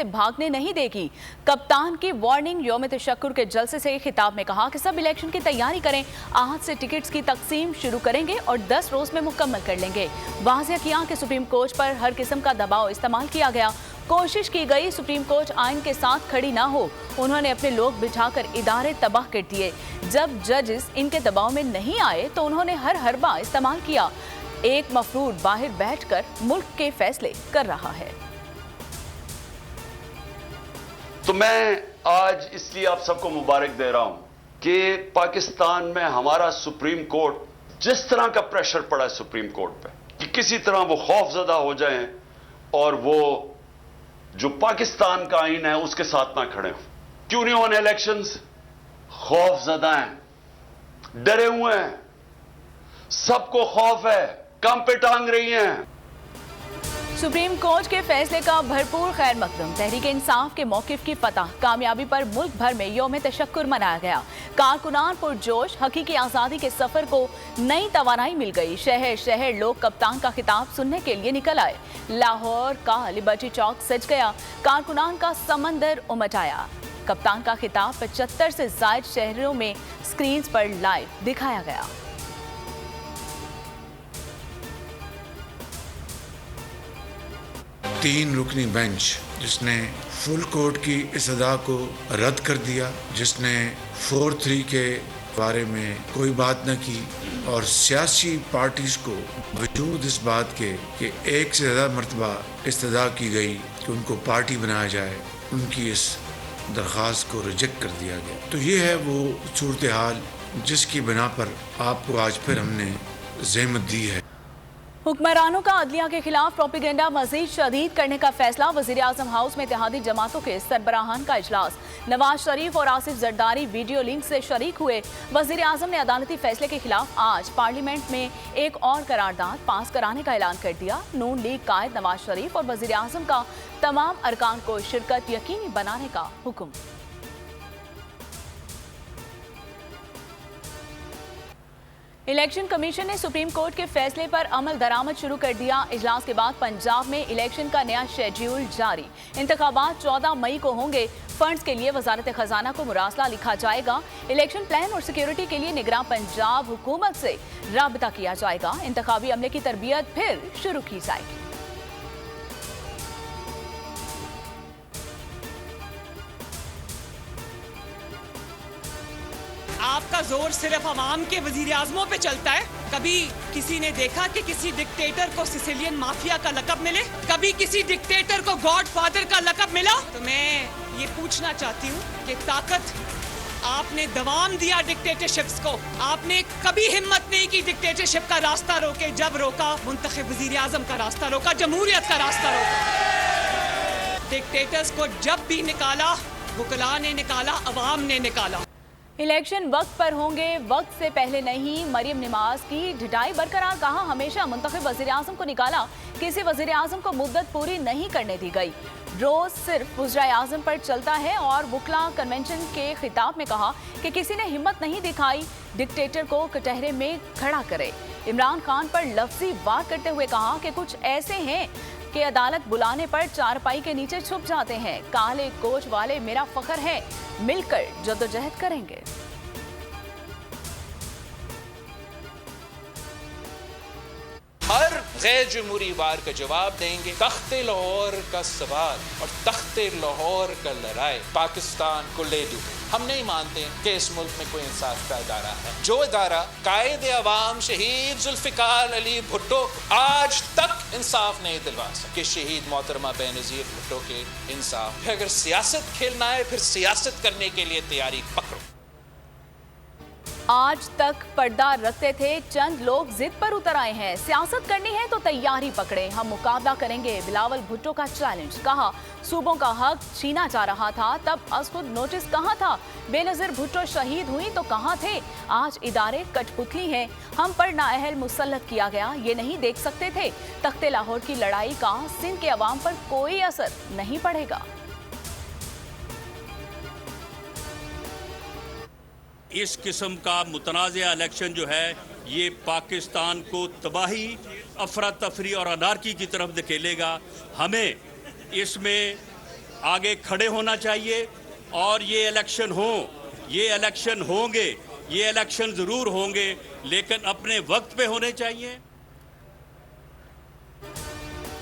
से भागने नहीं देगी। कप्तान की वार्निंग। यौम तशक्कुर के जलसे से खिताब में कहा कि सब इलेक्शन की तैयारी करें, आज से टिकट्स की तकसीम शुरू करेंगे और 10 रोज में मुकम्मल कर लेंगे। वाज़ेह किया कि सुप्रीम कोर्ट पर हर किस्म का दबाव इस्तेमाल किया गया, कोशिश की गई सुप्रीम कोर्ट आइन के साथ खड़ी ना हो। उन्होंने अपने लोग बिठाकर इदारे तबाह कर दिए। जब जजेस इनके दबाव में नहीं आए तो उन्होंने हर हरबा इस्तेमाल किया। एक मफरूर बाहर बैठकर मुल्क के फैसले कर रहा है। तो मैं आज इसलिए आप सबको मुबारक दे रहा हूं कि पाकिस्तान में हमारा सुप्रीम कोर्ट जिस तरह का प्रेशर पड़ा है सुप्रीम कोर्ट पे कि किसी तरह वो खौफजदा हो जाएं और वो जो पाकिस्तान का आइन है उसके साथ ना खड़े हों। क्यों नहीं होने इलेक्शंस? खौफजदा हैं, डरे हुए हैं, सबको खौफ है, कम पे टांग रही हैं। सुप्रीम कोर्ट के फैसले का भरपूर खैर मकदम। तहरीक इंसाफ के मौकिफ की फतह कामयाबी पर मुल्क भर में यौम तशक्कुर मनाया गया। कारकुनान पुरजोश, हकीकी आज़ादी के सफर को नई तवानाई मिल गई। शहर शहर लोग कप्तान का खिताब सुनने के लिए निकल आए। लाहौर का लिबर्टी चौक सज गया, कारकुनान का समंदर उमट आया। कप्तान का खिताब 75 से ज्यादा शहरों में स्क्रीन पर लाइव दिखाया गया। तीन रुकनी बेंच जिसने फुल कोर्ट की इस अदा को रद्द कर दिया, जिसने 4-3 के बारे में कोई बात न की और सियासी पार्टीज को वजूद इस बात के कि एक से ज़्यादा मरतबा इस्तदा की गई कि उनको पार्टी बनाया जाए, उनकी इस दरख्वास्त को रिजेक्ट कर दिया गया। तो ये है वो सूरत हाल जिसकी बिना पर आपको आज फिर हमने ज़हमत दी है। हुक्मरानों का अदलिया के खिलाफ प्रोपेगेंडा मजीद शदीद करने का फैसला। वजीर आजम हाउस में इत्तेहादी जमातों के सरबराहान का इजलास। नवाज शरीफ और आसिफ जरदारी वीडियो लिंक से शरीक हुए। वजीर आजम ने अदालती फैसले के खिलाफ आज पार्लियामेंट में एक और करारदाद पास कराने का ऐलान कर दिया। नून लीग कायद नवाज शरीफ और वजीर आजम का तमाम अरकान को शिरकत यकीनी बनाने का हुक्म। इलेक्शन कमीशन ने सुप्रीम कोर्ट के फैसले पर अमल दरामद शुरू कर दिया। इजलास के बाद पंजाब में इलेक्शन का नया शेड्यूल जारी। इंतखाबात 14 मई को होंगे। फंड्स के लिए वजारत खजाना को मुरासला लिखा जाएगा। इलेक्शन प्लान और सिक्योरिटी के लिए निगरान पंजाब हुकूमत से राबता किया जाएगा। इंतखाबी अमले की तरबियत फिर शुरू की जाएगी। आपका जोर सिर्फ अवाम के वजीर आजमों पे चलता है। कभी किसी ने देखा कि किसी डिक्टेटर को सिसिलियन माफिया का लकब मिले? कभी किसी डिक्टेटर को गॉड फादर का लकब मिला? तो मैं ये पूछना चाहती हूँ कि ताकत आपने दवाम दिया डिक्टेटरशिप्स को। आपने कभी हिम्मत नहीं की डिक्टेटरशिप का रास्ता रोके। जब रोका मुंतखब वजीर आजम का रास्ता रोका, जमहूरियत का रास्ता रोका। डिक्टेटर्स को जब भी निकाला, वुकला ने निकाला, अवाम ने निकाला। इलेक्शन वक्त पर होंगे, वक्त से पहले नहीं। मरियम नवाज की ढिठाई बरकरार, कहा हमेशा मुंतखब वजीर आजम को निकाला, किसी वजीर आजम को मुद्दत पूरी नहीं करने दी गई। रोज सिर्फ वज़ीर आज़म पर चलता है। और वुकला कन्वेंशन के खिताब में कहा कि किसी ने हिम्मत नहीं दिखाई डिक्टेटर को कटहरे में खड़ा करे। इमरान खान पर लफ्जी वार करते हुए कहा कि कुछ ऐसे हैं कि अदालत बुलाने पर चारपाई के नीचे छुप जाते हैं। काले कोच वाले मेरा फख्र है, मिलकर जद्दोजहद करेंगे। हर गैर जमहूरी वार का जवाब देंगे। तख्ते लाहौर का सवाल और तख्ते लाहौर का लड़ाई पाकिस्तान को ले डूबे। हम नहीं मानते कि इस मुल्क में कोई इंसाफ का इदारा है। जो इदारा कायद अवाम शहीद जुल्फिकार अली भुट्टो आज तक इंसाफ नहीं दिलवा सके, शहीद मोहतरमा बेनज़ीर भुट्टो के इंसाफ। अगर सियासत खेलना है फिर सियासत करने के लिए तैयारी पकड़ो। आज तक पर्दा रखते थे, चंद लोग जिद पर उतर आए हैं। सियासत करनी है तो तैयारी पकड़े, हम मुकाबला करेंगे। बिलावल भुट्टो का चैलेंज। कहा सूबों का हक छीना जा रहा था तब खुद नोटिस कहाँ था? बेनज़ीर भुट्टो शहीद हुई तो कहाँ थे? आज इदारे कठपुतली हैं, हम पर नाअहल मुसल्लत किया गया, ये नहीं देख सकते थे? तख्ते लाहौर की लड़ाई का सिंध के अवाम पर कोई असर नहीं पड़ेगा। इस किस्म का मुतनाज़ा इलेक्शन जो है ये पाकिस्तान को तबाही, अफरा तफरी और अनारकी की तरफ धकेलेगा। हमें इसमें आगे खड़े होना चाहिए और ये इलेक्शन होंगे, ये इलेक्शन ज़रूर होंगे, लेकिन अपने वक्त पे होने चाहिए।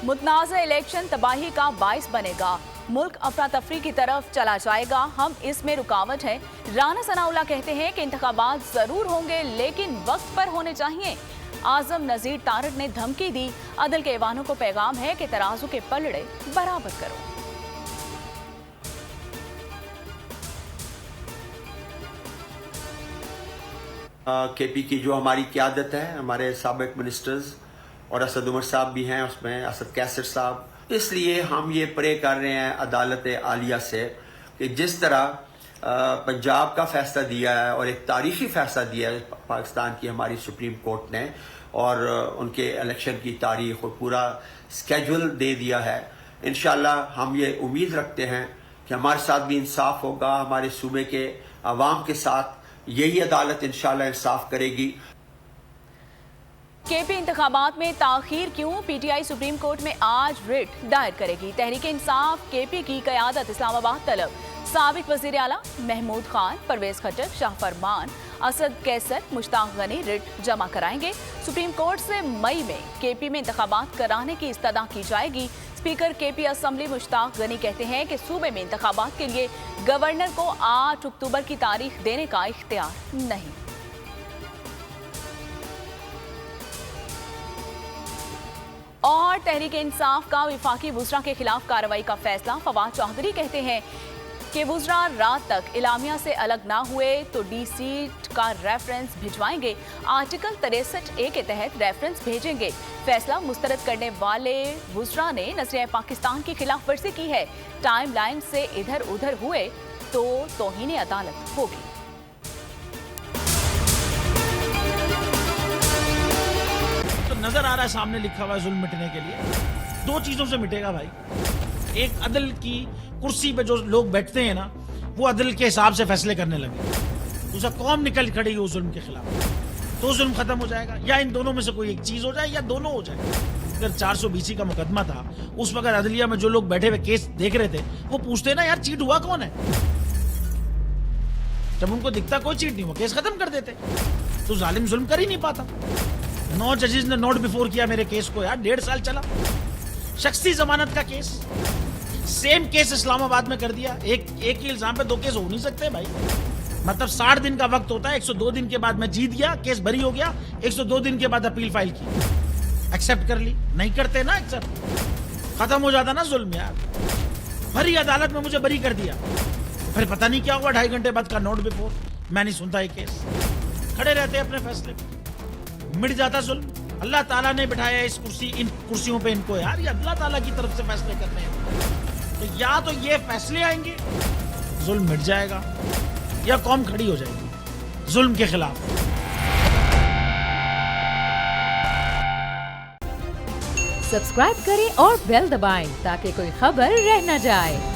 मुतनाज़ इलेक्शन तबाही का बाइस बनेगा, मुल्क अफरा तफरी की तरफ चला जाएगा, हम इसमें रुकावट है। राना सनाउल्लाह कहते हैं कि इंतखाबात जरूर होंगे लेकिन वक्त पर होने चाहिए। आजम नजीर तारक ने धमकी दी, अदल के ऐवानों को पैगाम है कि तराजू के पलड़े बराबर करो। केपी की जो हमारी क़यादत है, हमारे साबिक मिनिस्टर्स और असद उमर साहब भी हैं उसमें, असद कैसर साहब, इसलिए हम ये प्रे कर रहे हैं अदालत आलिया से कि जिस तरह पंजाब का फैसला दिया है और एक तारीखी फैसला दिया है पाकिस्तान की हमारी सुप्रीम कोर्ट ने, और उनके इलेक्शन की तारीख और पूरा स्केड्यूल दे दिया है, इंशाल्लाह हम ये उम्मीद रखते हैं कि हमारे साथ भी इंसाफ होगा, हमारे सूबे के अवाम के साथ यही अदालत इंशाल्लाह इंसाफ करेगी। केपी इंतखाबात में ताखीर क्यों, पीटीआई सुप्रीम कोर्ट में आज रिट दायर करेगी। तहरीक इंसाफ केपी की क़यादत इस्लामाबाद तलब। साबिक वज़ीर आला महमूद खान, परवेज खट्टर, शाह फरमान, असद कैसर, मुश्ताक गनी रिट जमा कराएंगे। सुप्रीम कोर्ट से मई में केपी में इंतखाबात कराने की इस्तदा की जाएगी। Speaker KP assembly Mushtaq Ghani कहते हैं कि सूबे में इंतखाबात के लिए गवर्नर को 8 अक्टूबर की तारीख देने का इख्तियार नहीं। और तहरीक इंसाफ का विफाकी वुज़रा के खिलाफ कार्रवाई का फैसला। फवाद चौधरी कहते हैं कि वुज़रा रात तक इलामिया से अलग ना हुए तो डीसी का रेफरेंस भिजवाएंगे, आर्टिकल 63A के तहत रेफरेंस भेजेंगे। फैसला मुस्तरद करने वाले वुज़रा ने नज़रिया पाकिस्तान की खिलाफ वर्जी की है। टाइम लाइन से इधर उधर हुए तो तौहीन अदालत होगी। नजर आ रहा है सामने लिखा हुआ है जुल्म मिटने के लिए। 2 चीजों से मिटेगा भाई, एक अदल की कुर्सी पे जो लोग बैठते हैं ना, वो अदल के हिसाब से फैसले करने लगे। दूसरा, कौम निकल खड़ेगी उस जुल्म के खिलाफ, तो जुल्म खत्म हो जाएगा। या इन दोनों में से कोई एक चीज हो जाए या दोनों हो जाए। अगर 420 का मुकदमा था, उस वक्त अदलिया में जो लोग बैठे हुए केस देख रहे थे वो पूछते ना, यार चीट हुआ कौन है। जब उनको दिखता कोई चीट नहीं हुआ, केस खत्म कर देते। तो जालिम जुल्म कर ही नहीं पाता। 9 जजेस ने नोट बिफोर किया मेरे केस को, यार 1.5 साल चला। शख्सी जमानत का केस, सेम केस इस्लामाबाद में कर दिया। एक ही इल्जाम पे 2 केस हो नहीं सकते भाई। मतलब 60 दिन का वक्त होता है, 102 दिन के बाद मैं जीत गया, केस बरी हो गया, 102 दिन के बाद अपील फाइल की, एक्सेप्ट कर ली। नहीं करते ना एक्सेप्ट, खत्म हो जाता ना जुल्म यार। भरी अदालत में मुझे बरी कर दिया, फिर पता नहीं क्या हुआ, 2.5 घंटे बाद का नोट बिफोर, मैं नहीं सुनता ये केस। खड़े रहते अपने फैसले पे, मिट जाता जुल्म। अल्लाह ताला ने बिठाया इन कुर्सियों पे इनको यार, ये अल्लाह ताला की तरफ से फैसले करने हैं। तो या तो ये फैसले आएंगे, जुल्म मिट जाएगा, या कौम खड़ी हो जाएगी जुल्म के खिलाफ। सब्सक्राइब करें और बेल दबाएं ताकि कोई खबर रह न जाए।